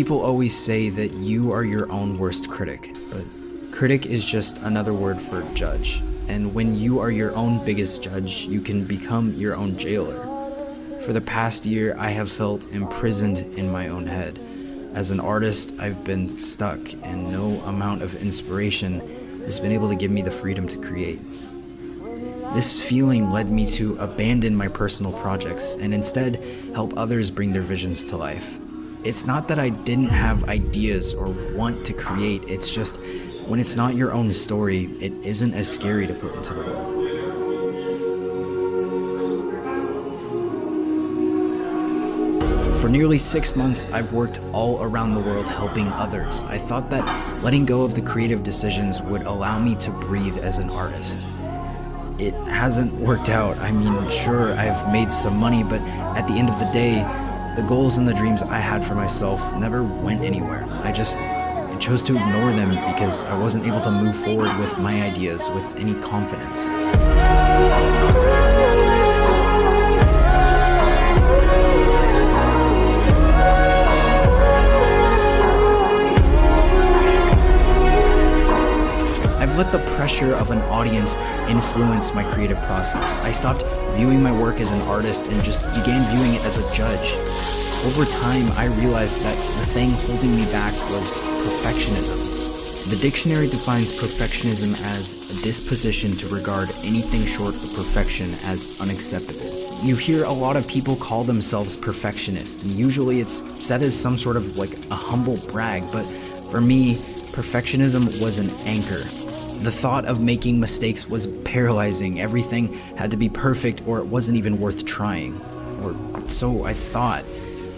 People always say that you are your own worst critic, but critic is just another word for judge. And when you are your own biggest judge, you can become your own jailer. For the past year, I have felt imprisoned in my own head. As an artist, I've been stuck, and no amount of inspiration has been able to give me the freedom to create. This feeling led me to abandon my personal projects and instead help others bring their visions to life. It's not that I didn't have ideas or want to create, it's just when it's not your own story, it isn't as scary to put into the world. For nearly 6 months, I've worked all around the world helping others. I thought that letting go of the creative decisions would allow me to breathe as an artist. It hasn't worked out. I mean, sure, I've made some money, but at the end of the day, the goals and the dreams I had for myself never went anywhere. I chose to ignore them because I wasn't able to move forward with my ideas with any confidence. I've let the pressure of an audience influence my creative process. I stopped viewing my work as an artist and just began viewing it as a judge. Over time, I realized that the thing holding me back was perfectionism. The dictionary defines perfectionism as a disposition to regard anything short of perfection as unacceptable. You hear a lot of people call themselves perfectionists, and usually it's said as some sort of like a humble brag, but for me, perfectionism was an anchor. The thought of making mistakes was paralyzing. Everything had to be perfect or it wasn't even worth trying. Or so I thought.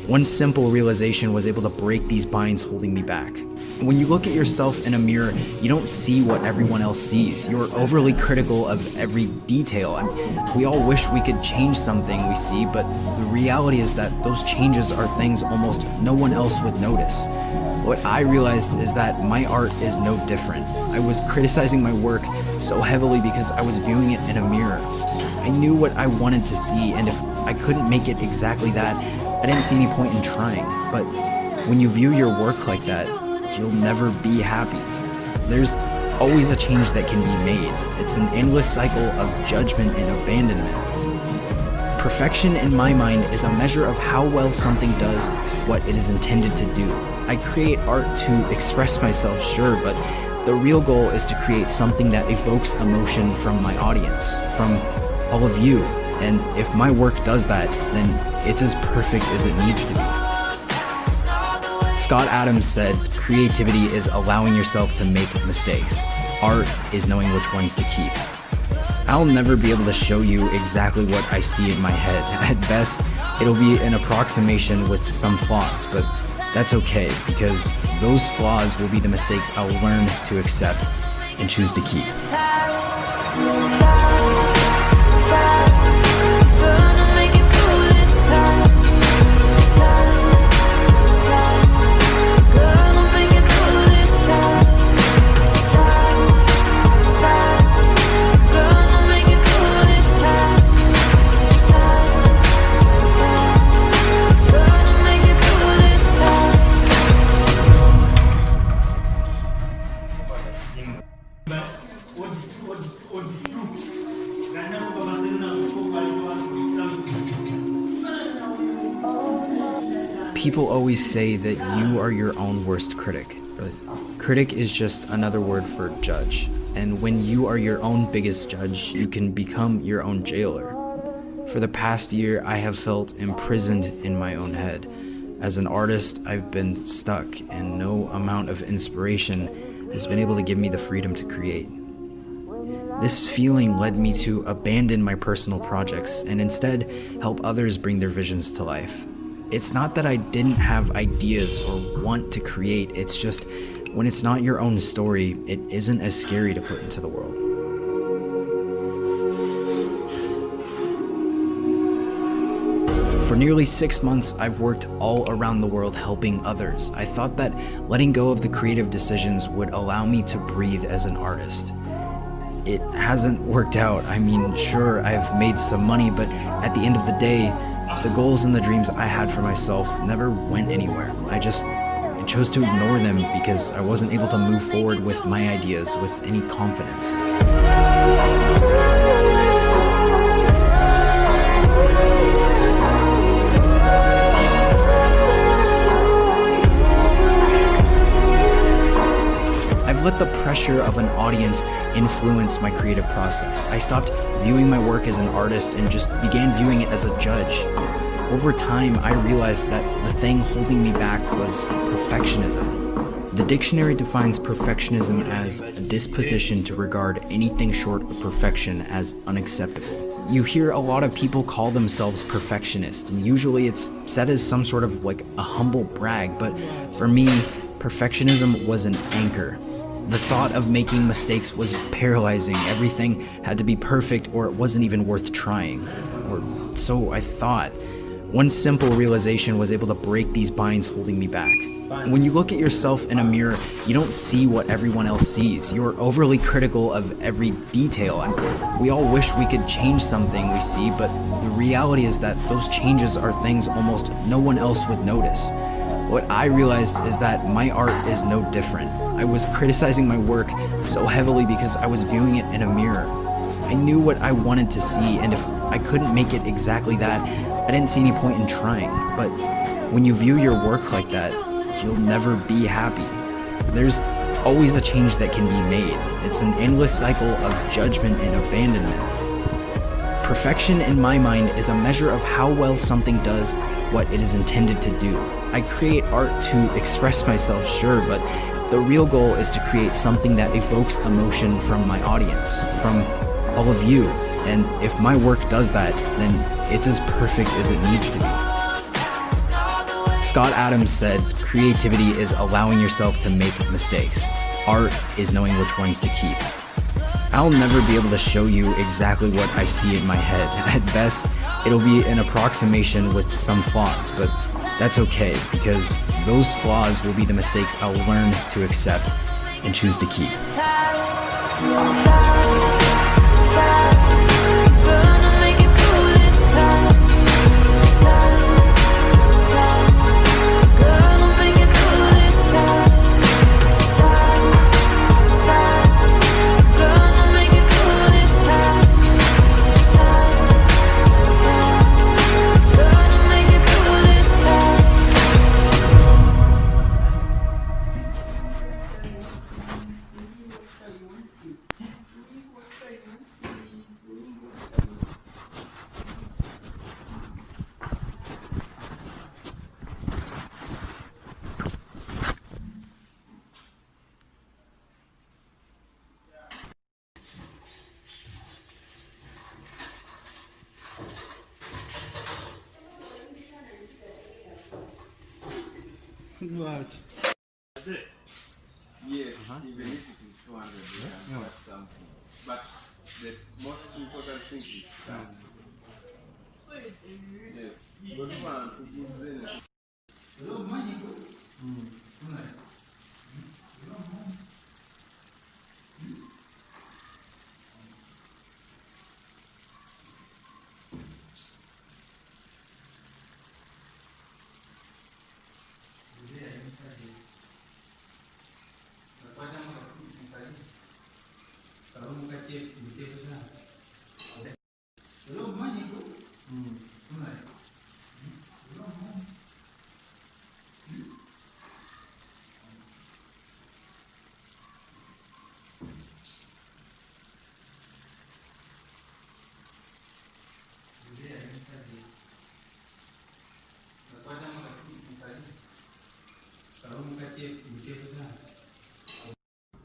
One simple realization was able to break these binds holding me back. When you look at yourself in a mirror, you don't see what everyone else sees. You're overly critical of every detail. We all wish we could change something we see, but the reality is that those changes are things almost no one else would notice. What I realized is that my art is no different. I was criticizing my work so heavily because I was viewing it in a mirror. I knew what I wanted to see, and if I couldn't make it exactly that, I didn't see any point in trying. But when you view your work like that, you'll never be happy. There's always a change that can be made. It's an endless cycle of judgment and abandonment. Perfection in my mind is a measure of how well something does what it is intended to do. I create art to express myself, sure, but the real goal is to create something that evokes emotion from my audience, from all of you. And if my work does that, then it's as perfect as it needs to be. Scott Adams said, creativity is allowing yourself to make mistakes. Art is knowing which ones to keep. I'll never be able to show you exactly what I see in my head. At best, it'll be an approximation with some flaws, but that's okay, because those flaws will be the mistakes I'll learn to accept and choose to keep. People always say that you are your own worst critic, but critic is just another word for judge. And when you are your own biggest judge, you can become your own jailer. For the past year, I have felt imprisoned in my own head. As an artist, I've been stuck, and no amount of inspiration has been able to give me the freedom to create. This feeling led me to abandon my personal projects and instead help others bring their visions to life. It's not that I didn't have ideas or want to create, it's just when it's not your own story, it isn't as scary to put into the world. For nearly 6 months, I've worked all around the world helping others. I thought that letting go of the creative decisions would allow me to breathe as an artist. It hasn't worked out. I mean, sure, I've made some money, but at the end of the day, the goals and the dreams I had for myself never went anywhere. I I chose to ignore them because I wasn't able to move forward with my ideas with any confidence. I've let the pressure of an audience influence my creative process. I stopped viewing my work as an artist and just began viewing it as a judge. Over time, I realized that the thing holding me back was perfectionism. The dictionary defines perfectionism as a disposition to regard anything short of perfection as unacceptable. You hear a lot of people call themselves perfectionists, and usually it's said as some sort of like a humble brag, but for me, perfectionism was an anchor. The thought of making mistakes was paralyzing. Everything had to be perfect or it wasn't even worth trying. Or so I thought. One simple realization was able to break these binds holding me back. When you look at yourself in a mirror, you don't see what everyone else sees. You're overly critical of every detail. And we all wish we could change something we see, but the reality is that those changes are things almost no one else would notice. What I realized is that my art is no different. I was criticizing my work so heavily because I was viewing it in a mirror. I knew what I wanted to see, and if I couldn't make it exactly that, I didn't see any point in trying. But when you view your work like that, you'll never be happy. There's always a change that can be made. It's an endless cycle of judgment and abandonment. Perfection in my mind is a measure of how well something does what it is intended to do. I create art to express myself, sure, but the real goal is to create something that evokes emotion from my audience, from all of you. And if my work does that, then it's as perfect as it needs to be. Scott Adams said, creativity is allowing yourself to make mistakes. Art is knowing which ones to keep. I'll never be able to show you exactly what I see in my head. At best, it'll be an approximation with some flaws, but that's okay, because those flaws will be the mistakes I'll learn to accept and choose to keep. What? Yes, even if it is 200, you can cut something. But the most important thing is that. Yes. But you want to use it.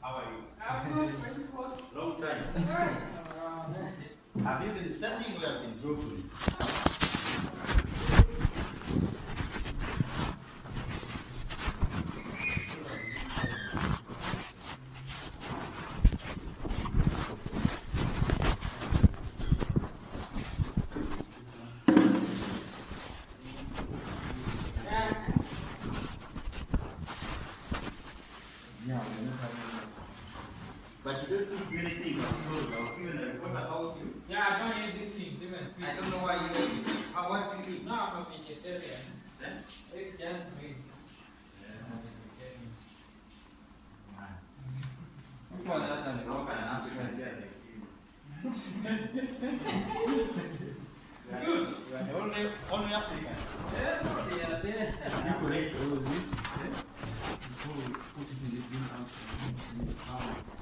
How are you? Long time. Have you been standing or have been broken? But you don't look really think I'm sorry. I was given a report about you. Yeah, I don't eat these things even. I don't know why you eat. How what you eat? No, I'm a vegetarian. Then? It's just meat. Only African. You collect all this, before you put it in the greenhouse and